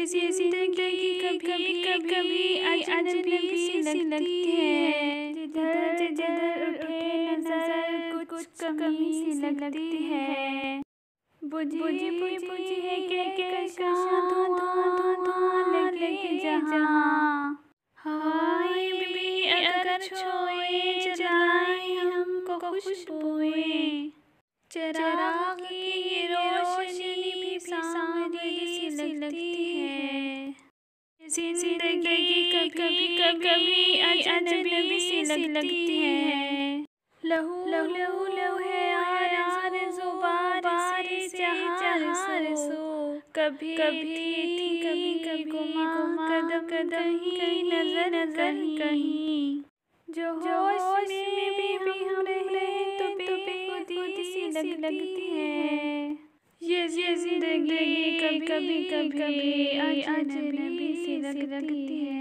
ये जिंदगी कभी कभी अजनबी सी लगती है, जिधर जिधर उठे नजर कुछ कमी सी लगती है। बुझी है कि धुआं लगे जहाँ, हाय भी अगर छोए जलाए हमको खुशबुएं, चिराग की रोशनी भी सांवरी सी लगती है। जिंदगी कभी अजनबी सी लगती है। लहू है आरज़ू बारिश से जहाँ कभी थी गुमा कदम कहीं नजर कहीं, जो होश में भी हम रहे तो बेखुदी सी लगती है। ये जिंदगी कभी अजनबी सी लगती है।